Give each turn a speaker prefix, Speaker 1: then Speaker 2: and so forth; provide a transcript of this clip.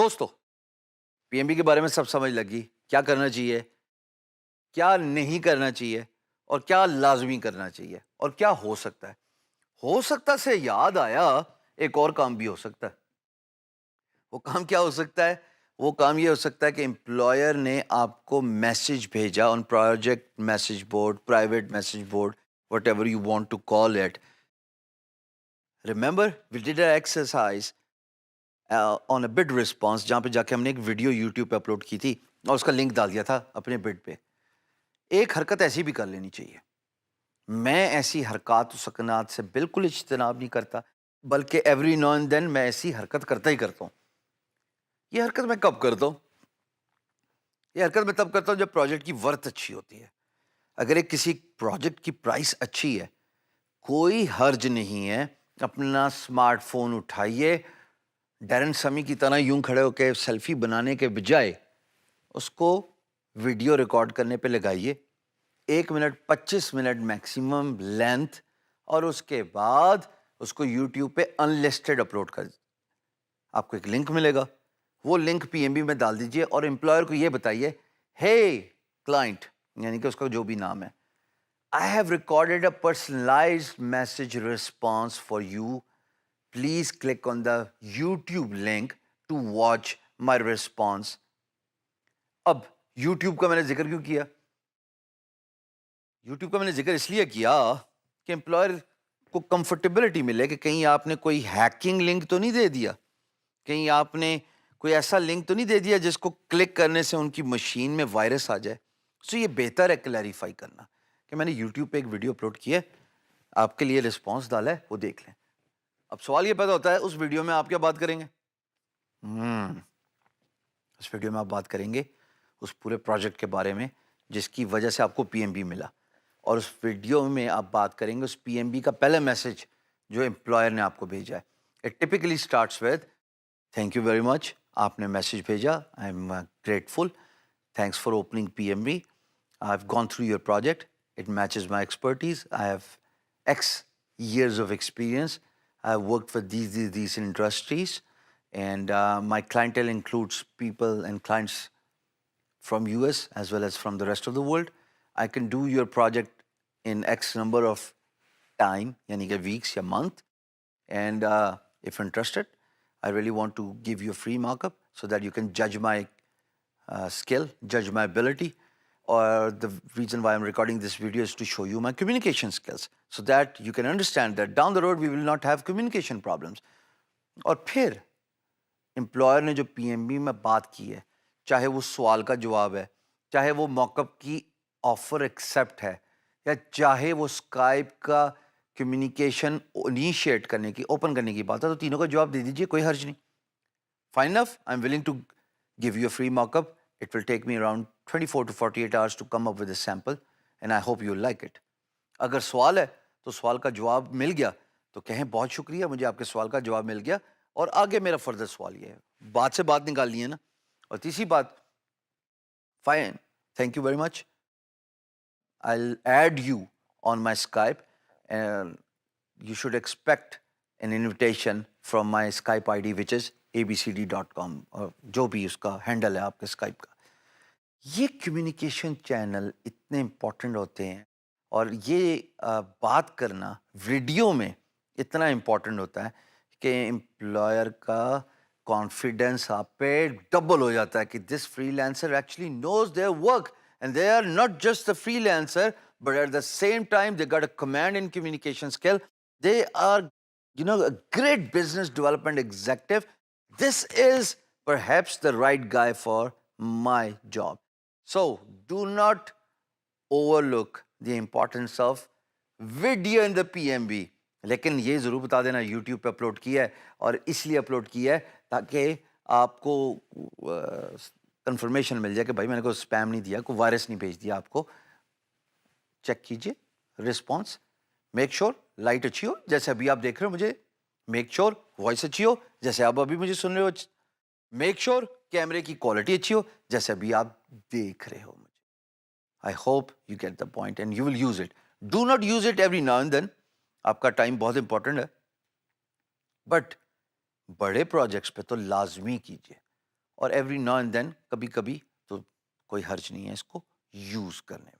Speaker 1: दोस्तों, पीएमबी के बारे में सब समझ लगी। क्या करना चाहिए, क्या नहीं करना चाहिए और क्या लाजमी करना चाहिए और क्या हो सकता से याद आया, एक और काम भी हो सकता है। वो काम क्या हो सकता है? वो काम ये हो सकता है कि एम्प्लॉयर ने आपको मैसेज भेजा on project message board, private message board, whatever you want to call it. Remember we did a exercise on a bid response, जहाँ पे जाके हमने एक वीडियो यूट्यूब पे अपलोड की थी और उसका लिंक डाल दिया था अपने बिड पे। एक हरकत ऐसी भी कर लेनी चाहिए। मैं ऐसी हरकत सकनात से बिल्कुल इज्तनाब नहीं करता, बल्कि एवरी नाउ एंड देन मैं ऐसी हरकत करता ही करता हूँ। ये हरकत मैं कब करता हूँ? ये हरकत मैं तब करता हूँ जब प्रोजेक्ट की वर्थ अच्छी होती है। अगर एक किसी प्रोजेक्ट की प्राइस अच्छी है, कोई हर्ज नहीं है, अपना स्मार्टफोन उठाइए, डैरेन समी की तरह यूं खड़े होकर सेल्फी बनाने के बजाय उसको वीडियो रिकॉर्ड करने पे लगाइए। 1 मिनट 25 मिनट मैक्सिमम लेंथ, और उसके बाद उसको यूट्यूब पे अनलिस्टेड अपलोड कर। आपको एक लिंक मिलेगा, वो लिंक पीएमबी में डाल दीजिए और एम्प्लॉयर को ये बताइए, हे क्लाइंट, यानी कि उसका जो भी नाम है, I have recorded a personalized message response for you, please click on the YouTube link to watch my response. अब यूट्यूब का मैंने जिक्र क्यों किया? यूट्यूब का मैंने जिक्र इसलिए किया कि एम्प्लॉयर को कंफर्टेबिलिटी मिले कि कहीं आपने कोई हैकिंग लिंक तो नहीं दे दिया, कहीं आपने कोई ऐसा लिंक तो नहीं दे दिया जिसको क्लिक करने से उनकी मशीन में वायरस आ जाए। सो ये बेहतर है क्लैरिफाई करना कि मैंने यूट्यूब पे एक वीडियो अपलोड किया है, आपके लिए रिस्पॉन्स डाला है, वो देख लें। अब सवाल ये पैदा होता है, उस वीडियो में आप क्या बात करेंगे? उस वीडियो में आप बात करेंगे उस पूरे प्रोजेक्ट के बारे में जिसकी वजह से आपको पीएमबी मिला, और उस वीडियो में आप बात करेंगे उस पीएमबी का पहला मैसेज जो एम्प्लॉयर ने आपको भेजा है। It typically starts with, thank you very much, आपने मैसेज भेजा, I am grateful, thanks for opening PMB, I have gone through your project, it matches my expertise, I have X years of experience. I've worked for these industries, and my clientele includes people and clients from US as well as from the rest of the world. I can do your project in X number of time, yani कि weeks या month. And if interested, I really want to give you a free markup so that you can judge my skill, judge my ability. Or the reason why I'm recording this video is to show you my communication skills so that you can understand that down the road we will not have communication problems. और फिर employer ने जो PMB में बात की है, चाहे वो सवाल का जवाब है, चाहे वो मॉकअप की ऑफर एक्सेप्ट है, या चाहे वो स्काइप का कम्युनिकेशन इनिशिएट करने की, ओपन करने की बात है, तो तीनों का जवाब दे दीजिए, कोई हर्ज नहीं। Fine enough, I am willing to give you a free mockup. It will take me around 24 to 48 hours to come up with a sample, and I hope you'll like it. अगर सवाल है तो सवाल का जवाब मिल गया तो कहें बहुत शुक्रिया, मुझे आपके सवाल का जवाब मिल गया, और आगे मेरा फर्दर सवाल ये है, बात से बात निकालनी है ना। और तीसरी बात, fine, thank you very much, I'll add you on my Skype, and you should expect an invitation from my Skype ID, which is abcd.com, और जो भी उसका हैंडल है आपके स्काइप का। ये कम्युनिकेशन चैनल इतने इम्पोर्टेंट होते हैं, और ये बात करना वीडियो में इतना इम्पोर्टेंट होता है कि एम्प्लॉयर का कॉन्फिडेंस आप पे डबल हो जाता है कि this freelancer actually knows their work, and they are not just the freelancer, but at the same time they got a command in communication skill, they are a great business development executive. This is perhaps the right guy for my job. So do not overlook the importance of video in the PMB. लेकिन ये ज़रूर बता देना YouTube पे upload किया है, और इसलिए अपलोड किया है ताकि आपको कंफर्मेशन मिल जाए कि भाई मैंने कोई स्पैम नहीं दिया, कोई वायरस नहीं भेज दिया आपको। चेक कीजिए रिस्पॉन्स, मेक श्योर लाइट अच्छी हो जैसे अभी आप देख रहे हो मुझे, मेक श्योर वॉइस अच्छी हो जैसे आप अभी मुझे सुन रहे हो, मेक श्योर कैमरे की क्वालिटी अच्छी हो जैसे अभी आप देख रहे हो मुझे। I hope you get the point and you will use it. Do not use it every now and then, आपका टाइम बहुत इंपॉर्टेंट है, बट बड़े प्रोजेक्ट्स पे तो लाजमी कीजिए। और एवरी नाउ एंड देन कभी-कभी तो कोई हर्ज नहीं है इसको यूज़ करने में।